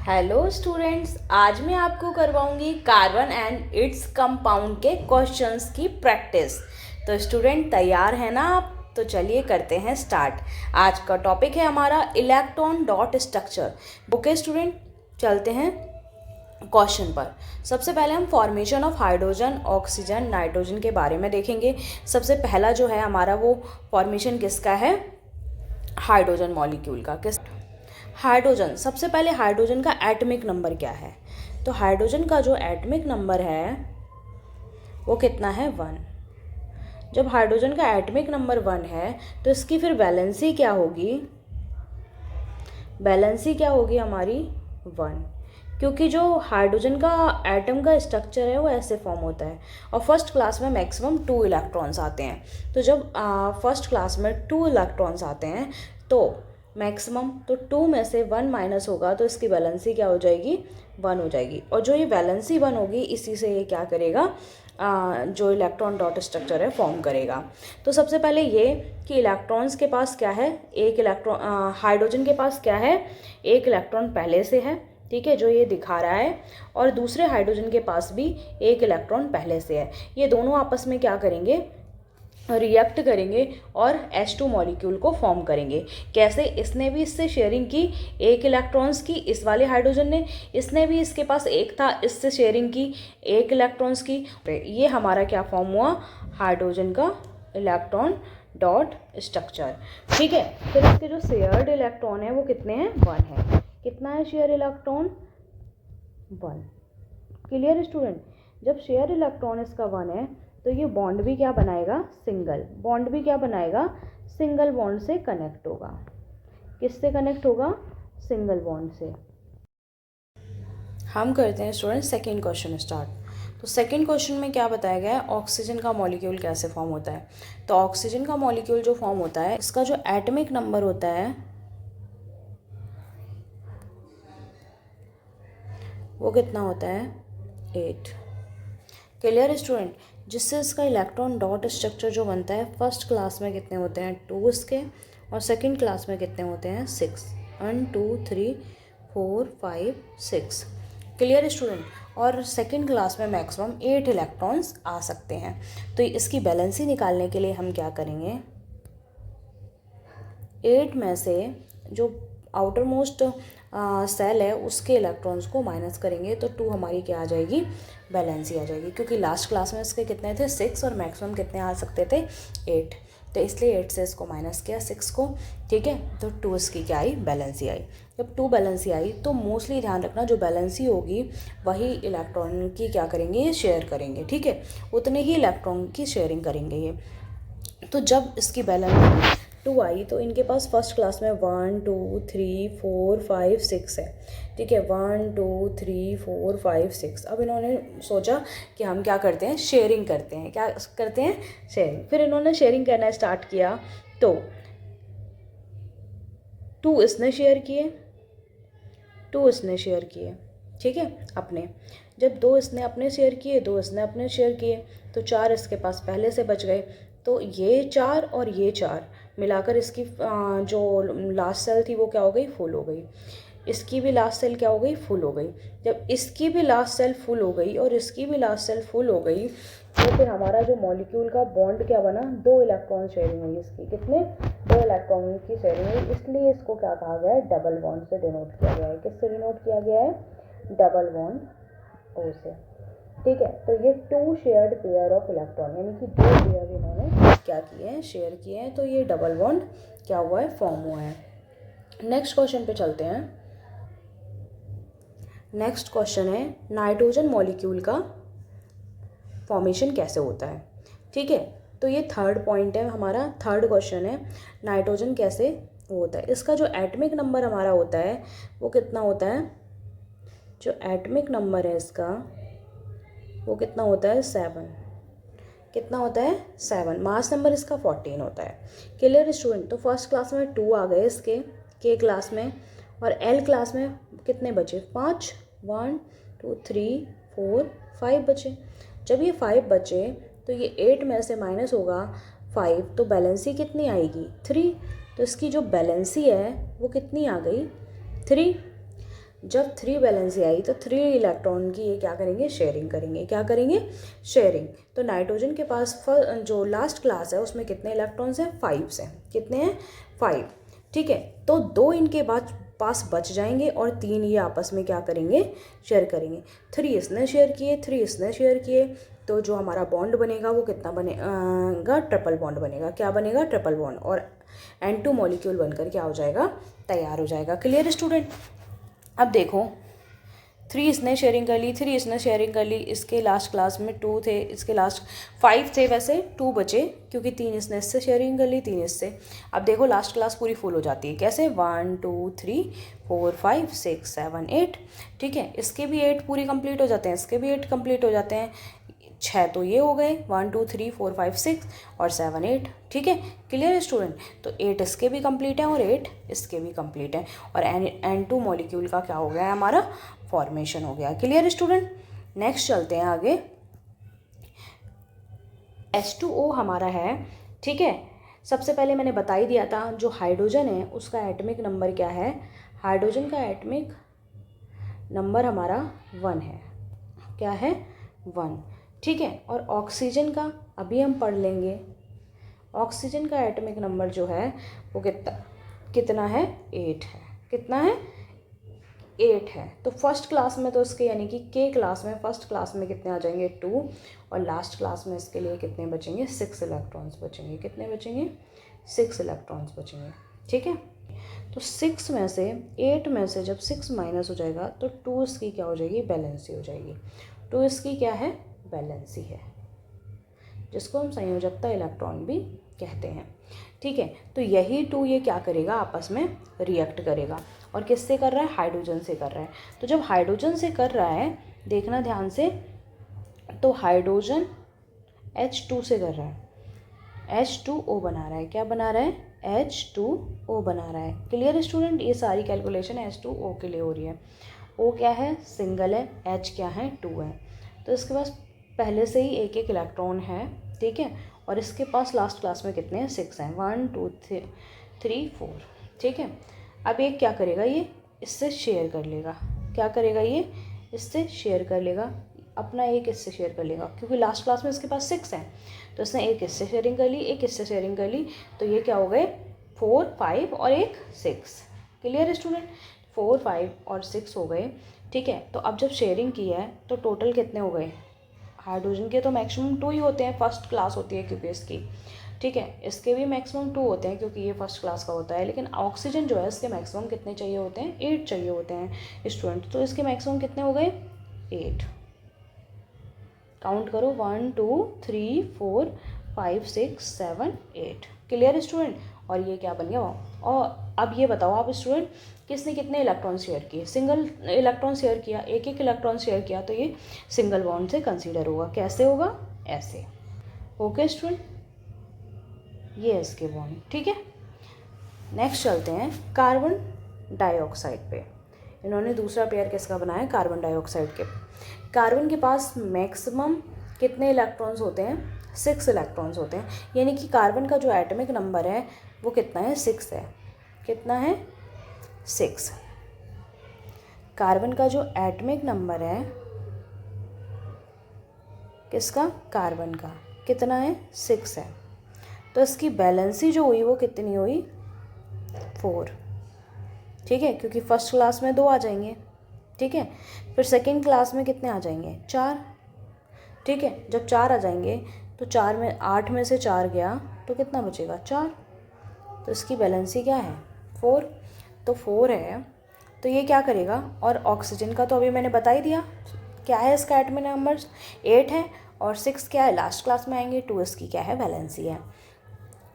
Hello students, आज मैं आपको करवाऊंगी कार्बन एंड इट्स कंपाउंड के क्वेश्चंस की प्रैक्टिस। तो स्टूडेंट तैयार है ना आप? तो चलिए करते हैं स्टार्ट। आज का टॉपिक है हमारा electron dot structure. Okay student, चलते हैं क्वेश्चन पर। सबसे पहले हम formation of hydrogen, oxygen, nitrogen के बारे में देखेंगे। सबसे पहला जो है हमारा वो फॉर्मेशन किसका है? हाइड्रोजन मॉलिक्यूल का। किस हाइड्रोजन, सबसे पहले हाइड्रोजन का एटॉमिक नंबर क्या है? तो हाइड्रोजन का जो एटॉमिक नंबर है वो कितना है? 1। जब हाइड्रोजन का एटॉमिक नंबर 1 है तो इसकी फिर वैलेंसी क्या होगी? वैलेंसी क्या होगी हमारी? 1, क्योंकि जो हाइड्रोजन का एटम का स्ट्रक्चर है वो ऐसे फॉर्म होता है और फर्स्ट क्लास में मैक्सिमम 2 इलेक्ट्रॉन्स आते हैं। तो जब फर्स्ट क्लास में 2 इलेक्ट्रॉन्स आते हैं तो मैक्सिमम, तो 2 में से 1 माइनस होगा तो इसकी वैलेंसी क्या हो जाएगी? 1 हो जाएगी। और जो ये वैलेंसी 1 होगी इसी से ये क्या करेगा? जो इलेक्ट्रॉन डॉट स्ट्रक्चर है फॉर्म करेगा। तो सबसे पहले ये कि इलेक्ट्रॉन्स के पास क्या है? एक इलेक्ट्रॉन, हाइड्रोजन के पास क्या है? एक इलेक्ट्रॉन पहले से है, ठीक है, जो ये दिखा रहा है, और दूसरे हाइड्रोजन के पास भी एक इलेक्ट्रॉन पहले से है। ये दोनों आपस में क्या करेंगे? रिएक्ट करेंगे और H2 मॉलिक्यूल को फॉर्म करेंगे। कैसे? इसने भी इससे शेयरिंग की एक इलेक्ट्रॉन्स की, इस वाले हाइड्रोजन ने, इसने भी इसके पास एक था, इससे शेयरिंग की एक इलेक्ट्रॉन्स की। ये हमारा क्या फॉर्म हुआ? हाइड्रोजन का इलेक्ट्रॉन डॉट स्ट्रक्चर। ठीक है, फिर इसके जो शेयर्ड इलेक्ट्रॉन है वो कितने हैं? 1 है। कितना है शेयर इलेक्ट्रॉन? 1। Clear student? जब शेयर इलेक्ट्रॉन इसका 1 है तो ये बॉन्ड भी क्या बनाएगा? सिंगल बॉन्ड भी क्या बनाएगा? सिंगल बॉन्ड से कनेक्ट होगा। किससे कनेक्ट होगा? सिंगल बॉन्ड से। हम करते हैं स्टूडेंट सेकेंड क्वेश्चन स्टार्ट। तो सेकेंड क्वेश्चन में क्या बताया गया है? ऑक्सीजन का मॉलिक्यूल कैसे फॉर्म होता है? तो ऑक्सीजन का मॉलिक्यूल जो फॉर्म होता है, इसका जो एटॉमिक नंबर होता है वो कितना होता है? 8। Clear student? जिससे इसका इलेक्ट्रॉन डॉट स्ट्रक्चर जो बनता है, फर्स्ट क्लास में कितने होते हैं? 2 इसके, और सेकंड क्लास में कितने होते हैं? 6। 1 2 3 4 5 6। Clear student? और सेकंड क्लास में मैक्सिमम 8 इलेक्ट्रॉन्स आ सकते हैं। तो इसकी बैलेंसी निकालने के लिए हम क्या करेंगे? 8 में से जो आउटर मोस्ट सेल है उसके इलेक्ट्रॉन्स को माइनस करेंगे तो 2 हमारी क्या आ जाएगी? बैलेंसी आ जाएगी, क्योंकि लास्ट क्लास में इसके कितने थे? 6, और मैक्सिमम कितने आ सकते थे? 8। तो इसलिए 8 से इसको माइनस किया 6 को, ठीक है, तो 2 इसकी क्या आई? बैलेंसी आई। जब 2 बैलेंसी आई तो मोस्टली ध्यान रखना, जो बैलेंसी होगी वही इलेक्ट्रॉन की क्या करेंगे? ये शेयर करेंगे, ठीक है, उतने ही इलेक्ट्रॉन की शेयरिंग करेंगे ये। तो जब इसकी बैलेंस 2 आई तो इनके पास फर्स्ट क्लास में 1 2 3 4 5 6 है, ठीक है, 1 2 3 4 5 6। अब इन्होंने सोचा कि हम क्या करते हैं? शेयरिंग करते हैं। क्या करते हैं? शेयरिंग। फिर इन्होंने शेयरिंग करना स्टार्ट किया तो 2 इसने शेयर किए, 2 इसने शेयर किए, ठीक है, अपने। जब 2 इसने अपने शेयर किए, 2 इसने अपने शेयर किए, तो 4 इसके पास पहले से बच गए। तो ये 4 और ये 4 मिलाकर इसकी जो लास्ट सेल थी वो क्या हो गई? फुल हो गई। इसकी भी लास्ट सेल क्या हो गई? फुल हो गई। जब इसकी भी लास्ट सेल फुल हो गई और इसकी भी लास्ट सेल फुल हो गई तो फिर हमारा जो मॉलिक्यूल का बॉन्ड क्या बना? 2 इलेक्ट्रॉन शेयरिंग हुई इसकी। कितने? 2 इलेक्ट्रॉन की शेयरिंग हुई, इसलिए इसको क्या कहा गया है? डबल बॉन्ड से डिनोट किया गया है। किससे डिनोट किया गया है? डबल बॉन्ड ओ से, ठीक है। तो ये 2 शेयर्ड पेयर ऑफ इलेक्ट्रॉन, यानी कि 2 पेयर इन्होंने क्या किए हैं? शेयर किए हैं। तो ये डबल बॉन्ड क्या हुआ है? फॉर्म हुआ है। नेक्स्ट क्वेश्चन पे चलते हैं। नेक्स्ट क्वेश्चन है नाइट्रोजन मॉलिक्यूल का फॉर्मेशन कैसे होता है, ठीक है। तो ये थर्ड पॉइंट है हमारा, थर्ड क्वेश्चन है, नाइट्रोजन कैसे होता है। इसका जो एटॉमिक नंबर हमारा होता है वो कितना होता है? जो एटॉमिक नंबर है इसका वो कितना होता है? 7। कितना होता है? 7। मास नंबर इसका 14 होता है। Clear student? तो फर्स्ट क्लास में 2 आ गए इसके, के क्लास में, और एल क्लास में कितने बचे? 5। 1 2 3 4 5 बचे। जब ये 5 बचे तो ये 8 में से माइनस होगा 5, तो बैलेंसी कितनी आएगी? 3। तो इसकी जो बैलेंसी है वो कितनी आ गई? 3। जब 3 वैलेंसी आई तो 3 इलेक्ट्रॉन की ये क्या करेंगे, शेयरिंग करेंगे। क्या करेंगे, शेयरिंग। तो नाइट्रोजन के पास जो लास्ट क्लास है उसमें कितने इलेक्ट्रॉन्स हैं, 5 हैं। कितने हैं, 5। ठीक है, तो 2 इनके पास बच जाएंगे और 3 ये आपस में क्या करेंगे, शेयर करेंगे। 3 इसने शेयर किए, 3 इसने शेयर किए, तो जो हमारा बॉन्ड बनेगा वो कितना बनेगा, ट्रिपल बॉन्ड बनेगा। क्या बनेगा, ट्रिपल बॉन्ड। और N2 मॉलिक्यूल बनकर क्या हो जाएगा, तैयार हो जाएगा। Clear student. अब देखो 3 इसने शेयरिंग कर ली, 3 इसने शेयरिंग कर ली, इसके लास्ट क्लास में 2 थे, इसके लास्ट 5 थे, वैसे 2 बचे क्योंकि 3 इसने इससे शेयरिंग कर ली, 3 इससे। अब देखो लास्ट क्लास पूरी फुल हो जाती है। कैसे, 1 2 3 4 5 6 7 8। ठीक है, इसके भी 8 पूरी कंप्लीट हो जाते हैं, इसके भी 8 कंप्लीट हो जाते हैं। 6 तो ये हो गए, 1 2 3 4 5 6 और 7 8। ठीक है, क्लियर स्टूडेंट। तो 8 इसके भी कंप्लीट हैं और 8 इसके भी कंप्लीट हैं और N2 मॉलिक्यूल का क्या हो गया है, हमारा फॉर्मेशन हो गया। Clear student. नेक्स्ट चलते हैं आगे। H2O हमारा है। ठीक है, सबसे पहले मैंने बता ही दिया था, जो हाइड्रोजन है उसका एटॉमिक नंबर क्या है, हाइड्रोजन का एटॉमिक नंबर हमारा 1 है। क्या है, 1। ठीक है, और ऑक्सीजन का अभी हम पढ़ लेंगे। ऑक्सीजन का एटॉमिक नंबर जो है वो कितना है, 8 है। कितना है, 8 है। तो फर्स्ट क्लास में तो इसके यानी कि के क्लास में, फर्स्ट क्लास में कितने आ जाएंगे, 2, और लास्ट क्लास में इसके लिए कितने बचेंगे, 6 इलेक्ट्रॉन्स बचेंगे। कितने बचेंगे, 6 इलेक्ट्रॉन्स बचेंगे। ठीक है, तो 6 में से 8 में से जब 6 माइनस हो जाएगा तो 2 इसकी क्या हो जाएगी, बैलेंसी हो जाएगी। 2 इसकी क्या है, बैलेंसी है, जिसको हम संयोजकता इलेक्ट्रॉन भी कहते हैं। ठीक है, तो यही 2 ये क्या करेगा, आपस में रिएक्ट करेगा। और किससे कर रहा है, हाइड्रोजन से कर रहा है। तो जब हाइड्रोजन से कर रहा है, देखना ध्यान से, तो हाइड्रोजन H2 से कर रहा है, H2O बना रहा है। क्या बना रहा है, H2O बना रहा है। Clear student. ये सारी कैलकुलेशन H2O के लिए हो रही है। O क्या है, सिंगल है, H क्या है, 2 है। तो इसके पास पहले से ही एक एक इलेक्ट्रॉन है। ठीक है, और इसके पास लास्ट क्लास में कितने हैं, 6 हैं, 1 2 3 4। ठीक है, अब एक क्या करेगा, ये इससे शेयर कर लेगा। क्या करेगा, ये इससे शेयर कर लेगा, अपना एक इससे शेयर कर लेगा, क्योंकि लास्ट क्लास में इसके पास 6 हैं। तो इसने एक इससे शेयरिंग कर ली, एक इससे शेयरिंग कर ली, तो ये क्या हो गए, 4 5 और एक 6। Clear student. 4 5 और 6 हो गए। ठीक है, तो अब जब शेयरिंग की है तो टोटल कितने हो गए, हाइड्रोजन के तो मैक्सिमम 2 ही होते हैं, फर्स्ट क्लास होती है क्योंकि इसकी। ठीक है, इसके भी मैक्सिमम 2 होते हैं क्योंकि ये फर्स्ट क्लास का होता है। लेकिन ऑक्सीजन जो है इसके मैक्सिमम कितने चाहिए होते हैं, 8 चाहिए होते हैं स्टूडेंट। तो इसके मैक्सिमम कितने हो गए, 8। काउंट करो, 1 2 3 4 5 6 7 8। Clear student. और ये क्या बन गया। और अब ये बताओ आप स्टूडेंट, किसने कितने इलेक्ट्रॉन शेयर किए, सिंगल इलेक्ट्रॉन शेयर किया, एक एक इलेक्ट्रॉन शेयर किया, तो ये सिंगल बॉन्ड से कंसीडर होगा। कैसे होगा, ऐसे। ओके स्टूडेंट, ये है इसके बॉन्ड। ठीक है, नेक्स्ट चलते हैं कार्बन डाइऑक्साइड पे। इन्होंने दूसरा पेयर किसका बनाया, कार्बन डाइऑक्साइड के। कार्बन के पास मैक्सिमम कितने इलेक्ट्रॉन्स होते हैं, 6 इलेक्ट्रॉन्स होते हैं। यानी कि कार्बन का जो एटॉमिक नंबर है वो कितना है, 6 है। कितना है, 6। कार्बन का जो एटॉमिक नंबर है किसका, कार्बन का, कितना है, 6 है। तो इसकी बैलेंसी जो हुई वो कितनी हुई, 4। ठीक है, क्योंकि फर्स्ट क्लास में 2 आ जाएंगे। ठीक है, फिर सेकेंड क्लास में कितने आ जाएंगे, 4। ठीक है, जब 4 आ जाएंगे तो 4 में 8 में से 4 गया तो कितना बचेगा, 4। तो इसकी बैलेंसी क्या है, 4। तो 4 है, तो ये क्या करेगा। और ऑक्सीजन का तो अभी मैंने बता ही दिया, क्या है इसका एटॉमिक नंबर, 8 है, और 6 क्या है, लास्ट क्लास में आएंगे, 2 इसकी क्या है, बैलेंसी है।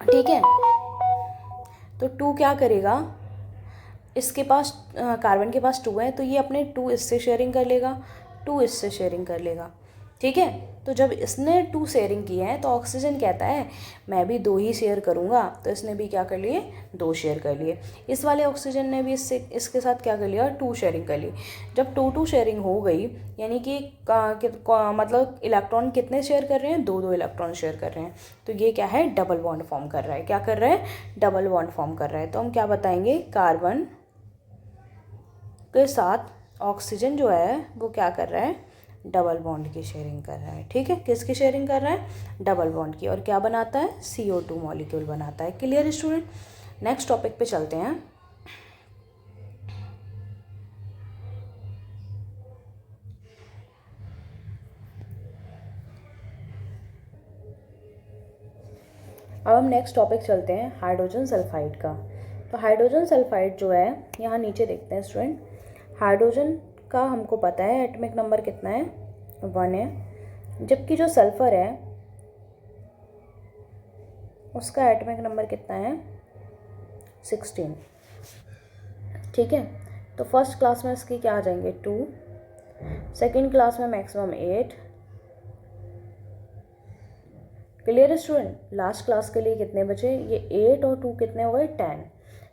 ठीक है, तो 2 क्या करेगा, इसके पास कार्बन के पास 2 है, तो ये अपने 2 इससे शेयरिंग कर लेगा, 2 इससे शेयरिंग कर लेगा। ठीक है, तो जब इसने 2 शेयरिंग की है तो ऑक्सीजन कहता है मैं भी 2 ही शेयर करूँगा, तो इसने भी क्या कर लिए, 2 शेयर कर लिए। इस वाले ऑक्सीजन ने भी इसके साथ क्या कर लिया, 2 शेयरिंग कर ली। जब 2 शेयरिंग हो गई, यानी कि मतलब इलेक्ट्रॉन कितने शेयर कर रहे हैं, 2 इलेक्ट्रॉन शेयर कर रहे हैं। तो ये क्या है, डबल बॉन्ड फॉर्म कर रहा है। क्या कर रहा है, डबल बॉन्ड फॉर्म कर रहा है। तो हम क्या बताएंगे, कार्बन के साथ ऑक्सीजन जो है वो क्या कर रहा है, डबल बॉन्ड की शेयरिंग कर रहा है। ठीक है, किसकी शेयरिंग कर रहा है, डबल बॉन्ड की, और क्या बनाता है, CO2 मॉलिक्यूल बनाता है। क्लियर स्टूडेंट, नेक्स्ट टॉपिक पे चलते हैं। अब हम नेक्स्ट टॉपिक चलते हैं हाइड्रोजन सल्फाइड का। तो हाइड्रोजन सल्फाइड जो है, यहाँ नीचे देखते हैं स्टूडेंट, हाइड्रोजन का हमको पता है एटॉमिक नंबर कितना है, 1 है, जबकि जो सल्फर है उसका एटॉमिक नंबर कितना है, 16। ठीक है, तो फर्स्ट क्लास में इसकी क्या आ जाएंगे, 2, सेकेंड क्लास में maximum 8। Clear student, last class के लिए कितने बचे, ये 8 और 2 कितने हो गए, 10।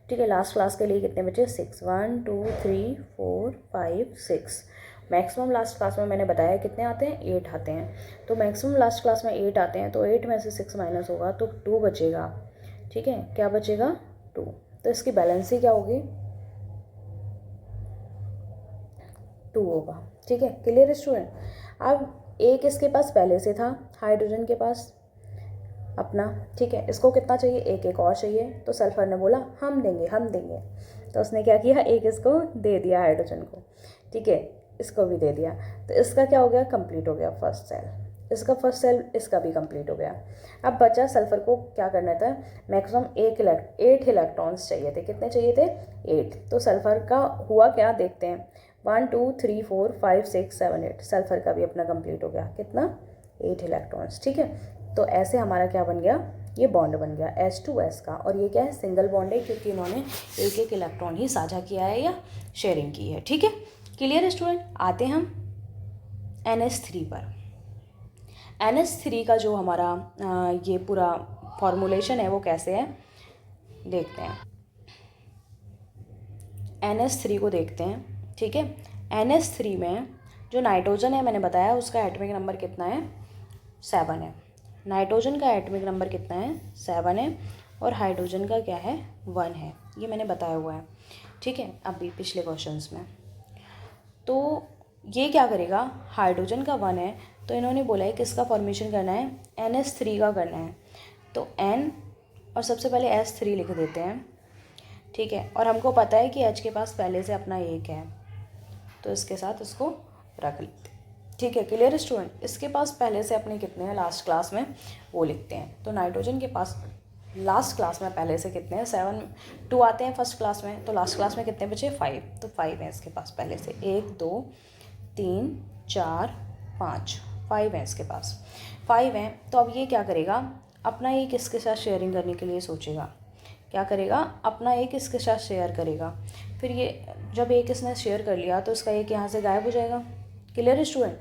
ठीक है, लास्ट क्लास के लिए कितने बचे, 6, 1 2 3 4 5 6। मैक्सिमम लास्ट क्लास में मैंने बताया कितने आते हैं, 8 आते हैं। तो मैक्सिमम लास्ट क्लास में 8 आते हैं, तो 8 में से 6 माइनस होगा तो 2 बचेगा। ठीक है, क्या बचेगा, 2। तो इसकी बैलेंसी क्या होगी, 2 होगा। ठीक है, क्लियर स्टूडेंट। अब एक इसके पास पहले से था हाइड्रोजन के पास अपना, ठीक है, इसको कितना चाहिए, एक और चाहिए। तो सल्फर ने बोला हम देंगे। तो उसने क्या किया, एक इसको दे दिया हाइड्रोजन को। ठीक है, इसको भी दे दिया। तो इसका क्या हो गया, कंप्लीट हो गया फर्स्ट सेल, इसका फर्स्ट सेल, इसका भी कंप्लीट हो गया। अब बचा सल्फर को क्या करना था, मैक्सिमम 8 इलेक्ट्रॉन्स चाहिए थे। कितने चाहिए थे, 8। तो सल्फर का हुआ क्या, देखते हैं, 1 2 3 4 5 6 7 8। सल्फर का भी अपना कंप्लीट हो गया, कितना, 8 इलेक्ट्रॉन्स। ठीक है, तो ऐसे हमारा क्या बन गया, ये बॉन्ड बन गया H2S का। और ये क्या है, सिंगल बॉन्ड है, क्योंकि इन्होंने एक इलेक्ट्रॉन ही साझा किया है या शेयरिंग की है। ठीक है, क्लियर स्टूडेंट। आते हैं हम NH3 पर। NH3 का जो हमारा ये पूरा फॉर्मूलेशन है वो कैसे है, देखते हैं। NH3 को देखते हैं। ठीक है, NH3 में जो नाइट्रोजन है मैंने बताया उसका एटॉमिक नंबर कितना है, 7 है। नाइट्रोजन का एटॉमिक नंबर कितना है, 7 है, और हाइड्रोजन का क्या है, 1 है। ये मैंने बताया हुआ है। ठीक है, अभी पिछले क्वेश्चंस में। तो ये क्या करेगा, हाइड्रोजन का 1 है, तो इन्होंने बोला है किसका फॉर्मेशन करना है, NH3 का करना है। तो N और सबसे पहले S3 लिख देते हैं। ठीक है, और हमको पता है कि H के पास पहले से अपना 1 है, तो इसके साथ इसको रख लेते हैं। ठीक है, क्लियर स्टूडेंट। इसके पास पहले से अपने कितने हैं लास्ट क्लास में, वो लिखते हैं। तो नाइट्रोजन के पास लास्ट क्लास में पहले से कितने हैं, 7, 2 आते हैं फर्स्ट क्लास में, तो लास्ट क्लास में कितने बचे, 5। तो 5 है इसके पास पहले से, 1 2 3 4 5, 5 है इसके पास, 5 हैं। तो अब ये क्या करेगा, अपना एक इसके साथ शेयरिंग करने के लिए सोचेगा, क्या करेगा, अपना एक इसके साथ शेयर करेगा। फिर ये जब एक इसने शेयर कर लिया तो इसका एक यहाँ से गायब हो जाएगा। Clear student.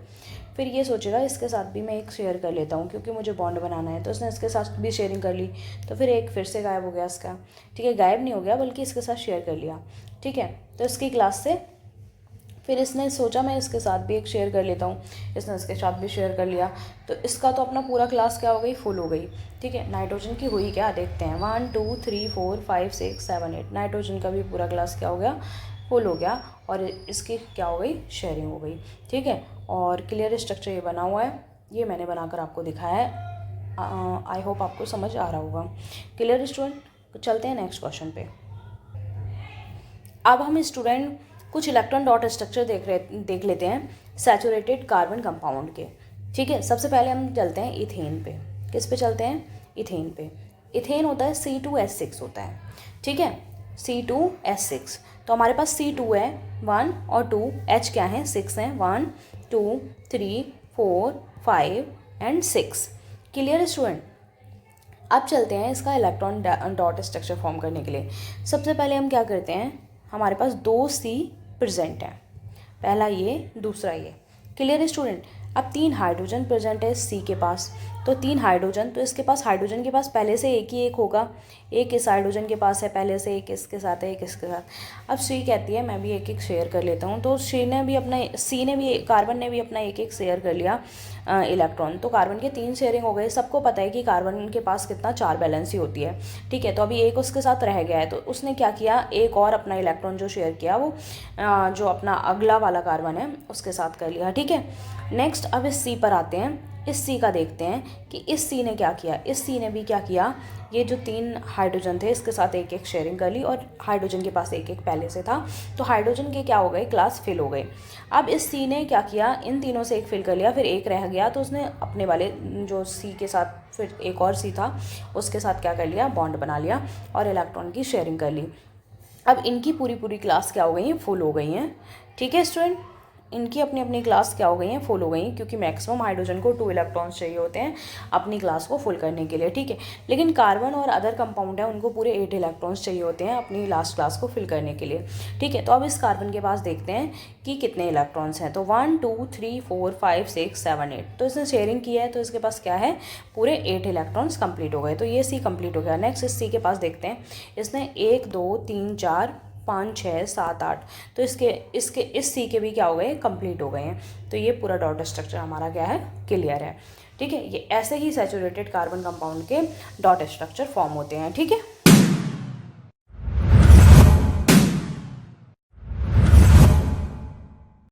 फिर ये सोचेगा इसके साथ भी मैं एक शेयर कर लेता हूँ, क्योंकि मुझे बॉन्ड बनाना है। तो इसने इसके साथ भी शेयरिंग कर ली, तो फिर एक फिर से गायब हो गया इसका। ठीक है, गायब नहीं हो गया बल्कि इसके साथ शेयर कर लिया। ठीक है, तो इसकी क्लास से फिर इसने सोचा मैं इसके साथ भी एक शेयर कर लेता हूँ, इसने इसके साथ भी शेयर कर लिया, तो इसका तो अपना पूरा क्लास क्या हो गई, फुल हो गई। ठीक है, नाइट्रोजन की हुई क्या, देखते हैं। 1 2 3 4 5 6 7 8, नाइट्रोजन का भी पूरा क्लास क्या हो गया, फुल हो गया, और इसकी क्या हो गई, शेयरिंग हो गई। ठीक है, और क्लियर स्ट्रक्चर ये बना हुआ है, ये मैंने बनाकर आपको दिखाया है। आई होप आपको समझ आ रहा होगा। Clear student. चलते हैं नेक्स्ट क्वेश्चन पे। अब हम स्टूडेंट कुछ इलेक्ट्रॉन डॉट स्ट्रक्चर देख लेते हैं सैचुरेटेड कार्बन कंपाउंड के। ठीक है, सबसे पहले हम चलते हैं इथेन पे। किस पे चलते हैं, इथेन पे। इथेन होता है C2H6 होता है। ठीक है, C2H6। तो हमारे पास C2 है 1 और 2, H क्या है, 6 हैं, 1 2 3 4 5 एंड 6। Clear student. अब चलते हैं इसका इलेक्ट्रॉन डॉट स्ट्रक्चर फॉर्म करने के लिए। सबसे पहले हम क्या करते हैं, हमारे पास 2 C प्रेजेंट है, पहला ये दूसरा ये। Clear student. अब 3 हाइड्रोजन प्रेजेंट है C के पास, तो 3 हाइड्रोजन, तो इसके पास हाइड्रोजन के पास पहले से एक ही एक होगा, एक इस हाइड्रोजन के पास है पहले से, एक इसके साथ है, एक इसके साथ। अब सी कहती है मैं भी एक एक शेयर कर लेता हूँ, तो सी ने भी कार्बन ने भी अपना एक एक शेयर कर लिया इलेक्ट्रॉन। तो कार्बन के 3 शेयरिंग हो गए। सबको पता है कि कार्बन के पास कितना 4 वैलेंसी होती है, ठीक है। तो अभी एक उसके साथ रह गया है, तो उसने क्या किया, एक और अपना इलेक्ट्रॉन जो शेयर किया वो जो अपना अगला वाला कार्बन है उसके साथ कर लिया, ठीक है। नेक्स्ट अब इस सी पर आते हैं। इस सी का देखते हैं कि इस सी ने क्या किया। इस सी ने भी क्या किया, ये जो 3 हाइड्रोजन थे इसके साथ एक एक शेयरिंग कर ली, और हाइड्रोजन के पास एक एक पहले से था, तो हाइड्रोजन के क्या हो गए, क्लास फिल हो गए। अब इस सी ने क्या किया, इन तीनों से एक फिल कर लिया, फिर एक रह गया, तो उसने अपने वाले जो सी के साथ फिर एक और सी था उसके साथ क्या कर लिया, बॉन्ड बना लिया और इलेक्ट्रॉन की शेयरिंग कर ली। अब इनकी पूरी पूरी क्लास क्या हो गई हैं, फुल हो गई हैं, ठीक है स्टूडेंट। इनकी अपनी अपनी क्लास क्या हो गई हैं, फुल हो गई हैं, क्योंकि मैक्सिमम हाइड्रोजन को 2 इलेक्ट्रॉन्स चाहिए होते हैं अपनी क्लास को फुल करने के लिए, ठीक है। लेकिन कार्बन और अदर कंपाउंड है उनको पूरे 8 इलेक्ट्रॉन्स चाहिए होते हैं अपनी लास्ट क्लास को फिल करने के लिए, ठीक है। तो अब इस कार्बन के पास देखते हैं कि कितने इलेक्ट्रॉन्स हैं। तो 1 2 3 4 5 6 7 8, तो इसने शेयरिंग किया है, तो इसके पास क्या है, पूरे 8 इलेक्ट्रॉन्स कंप्लीट हो गए। तो ये सी कंप्लीट हो गया। नेक्स्ट इस सी के पास देखते हैं, इसने 1 2 3 4 5 6 7 8, तो इसके इस सी के भी क्या हो गए, कंप्लीट हो गए हैं। तो ये पूरा डॉट स्ट्रक्चर हमारा क्या है, क्लियर है, ठीक है। ये ऐसे ही सैचुरेटेड कार्बन कंपाउंड के डॉट स्ट्रक्चर फॉर्म होते हैं, ठीक है।